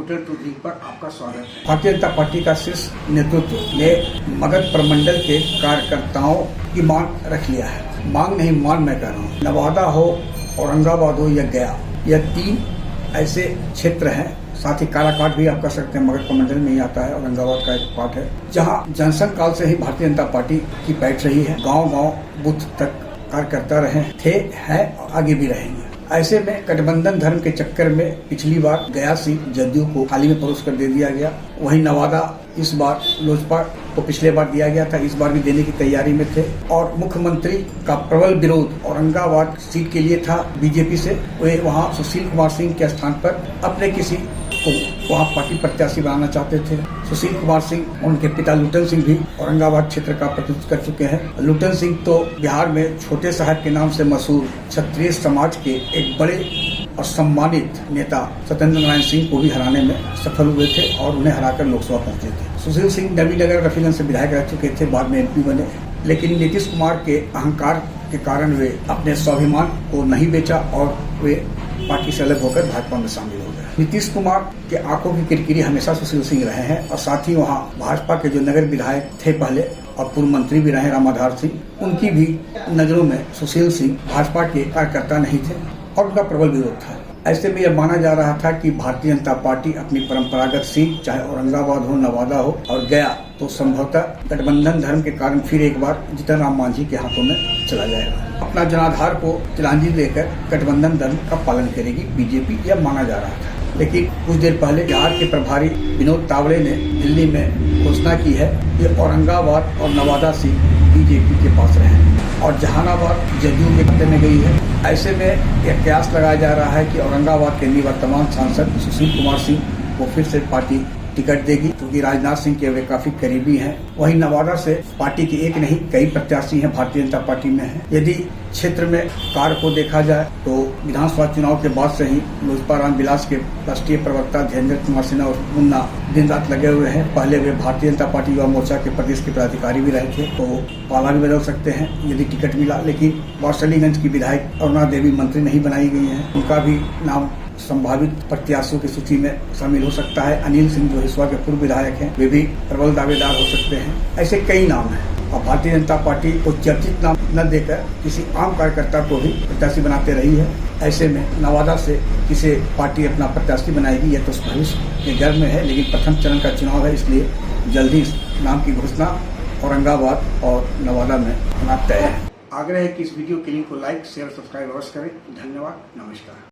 Hotel tourism पर आपका स्वागत है। भारतीय जनता पार्टी का शीर्ष नेतृत्व ने मगध प्रमंडल के कार्यकर्ताओं की मांग रख लिया है। मांग नहीं मान मैं कह रहा हूँ। नवादा हो, औरंगाबाद हो या गया, यह 3 ऐसे क्षेत्र हैं। साथ ही काराकाट भी आप कर सकते हैं, मगध प्रमंडल में ही आता है, औरंगाबाद का एक पार्ट है, जहाँ जनसंघ काल से ही भारतीय जनता पार्टी की बैठ रही है। गांव-गांव बूथ तक कार्यकर्ता रहे थे, हैं और आगे भी रहेंगे। ऐसे में गठबंधन धर्म के चक्कर में पिछली बार गया सीट जदयू को थाली में परोस कर दे दिया गया। वहीं नवादा इस बार लोजपा को पिछले बार दिया गया था, इस बार भी देने की तैयारी में थे। और मुख्यमंत्री का प्रबल विरोध औरंगाबाद सीट के लिए था बीजेपी से। वे वहां सुशील कुमार सिंह के स्थान पर अपने किसी को वहां पार्टी प्रत्याशी बनाना चाहते थे। सुशील कुमार सिंह, उनके पिता लुटन सिंह भी औरंगाबाद क्षेत्र का प्रतिनिधित्व कर चुके हैं। लुटन सिंह तो बिहार में छोटे साहब के नाम से मशहूर क्षत्रिय समाज के एक बड़े और सम्मानित नेता सत्येंद्र नारायण सिंह को भी हराने में सफल हुए थे और उन्हें हराकर लोकसभा पहुंचे थे। सुशील सिंह नवीनगर रफीगंज से विधायक रह चुके थे, बाद में एमपी बने, लेकिन नीतीश कुमार के अहंकार के कारण वे अपने स्वाभिमान को नहीं बेचा और वे पार्टी से अलग होकर भाजपा में शामिल हो गए। नीतीश कुमार के आंखों की किरकिरी हमेशा सुशील सिंह रहे हैं और साथ ही वहां भाजपा के जो नगर विधायक थे पहले और पूर्व मंत्री भी रहे रामाधार सिंह, उनकी भी नजरों में सुशील सिंह भाजपा के कार्यकर्ता नहीं थे और उनका प्रबल विरोध था। ऐसे में यह माना जा रहा था कि भारतीय जनता पार्टी अपनी परंपरागत सीट, चाहे औरंगाबाद हो, नवादा हो और गया, तो संभवतः गठबंधन धर्म के कारण फिर एक बार जीतन राम मांझी के हाथों में चला जाएगा। अपना जनाधार को तिलांजलि देकर गठबंधन धर्म का पालन करेगी बीजेपी, यह माना जा रहा था। लेकिन कुछ देर पहले बिहार के प्रभारी विनोद तावड़े ने दिल्ली में घोषणा की है कि औरंगाबाद और नवादा सीट बीजेपी के पास रहे और जहानाबाद जदयू के खाते में गई है। ऐसे में यह कयास लगाया जा रहा है कि औरंगाबाद के निवर्तमान सांसद सुशील कुमार सिंह को फिर से पार्टी टिकट देगी, क्योंकि राजनाथ सिंह के वे काफी करीबी हैं। वहीं नवादा से पार्टी की एक नहीं कई प्रत्याशी हैं भारतीय जनता पार्टी में हैं। यदि क्षेत्र में कार्य को देखा जाए तो विधानसभा चुनाव के बाद से ही लोजपा रामविलास के राष्ट्रीय प्रवक्ता धीरेन्द्र कुमार सिन्हा और मुन्ना दिन रात लगे हुए हैं। पहले वे भारतीय जनता पार्टी युवा मोर्चा के प्रदेश के पदाधिकारी भी रहे थे, तो पाला भी बदल सकते हैं यदि टिकट मिला। लेकिन वारसलीगंज की विधायक अरुणा देवी मंत्री नहीं बनाई गई है, उनका भी नाम संभावित प्रत्याशियों की सूची में शामिल हो सकता है। अनिल सिंह जो हिसुआ के पूर्व विधायक हैं, वे भी प्रबल दावेदार हो सकते हैं। ऐसे कई नाम हैं और भारतीय जनता पार्टी को चर्चित नाम न देकर किसी आम कार्यकर्ता को भी प्रत्याशी बनाते रही है। ऐसे में नवादा से किसे पार्टी अपना प्रत्याशी बनाएगी यह तो भविष्य के गर्भ में है, लेकिन प्रथम चरण का चुनाव है, इसलिए जल्द ही इस नाम की घोषणा औरंगाबाद और नवादा में होना तय है। आग्रह है कि इस वीडियो के लिंक को लाइक, शेयर, सब्सक्राइब अवश्य करें। धन्यवाद, नमस्कार।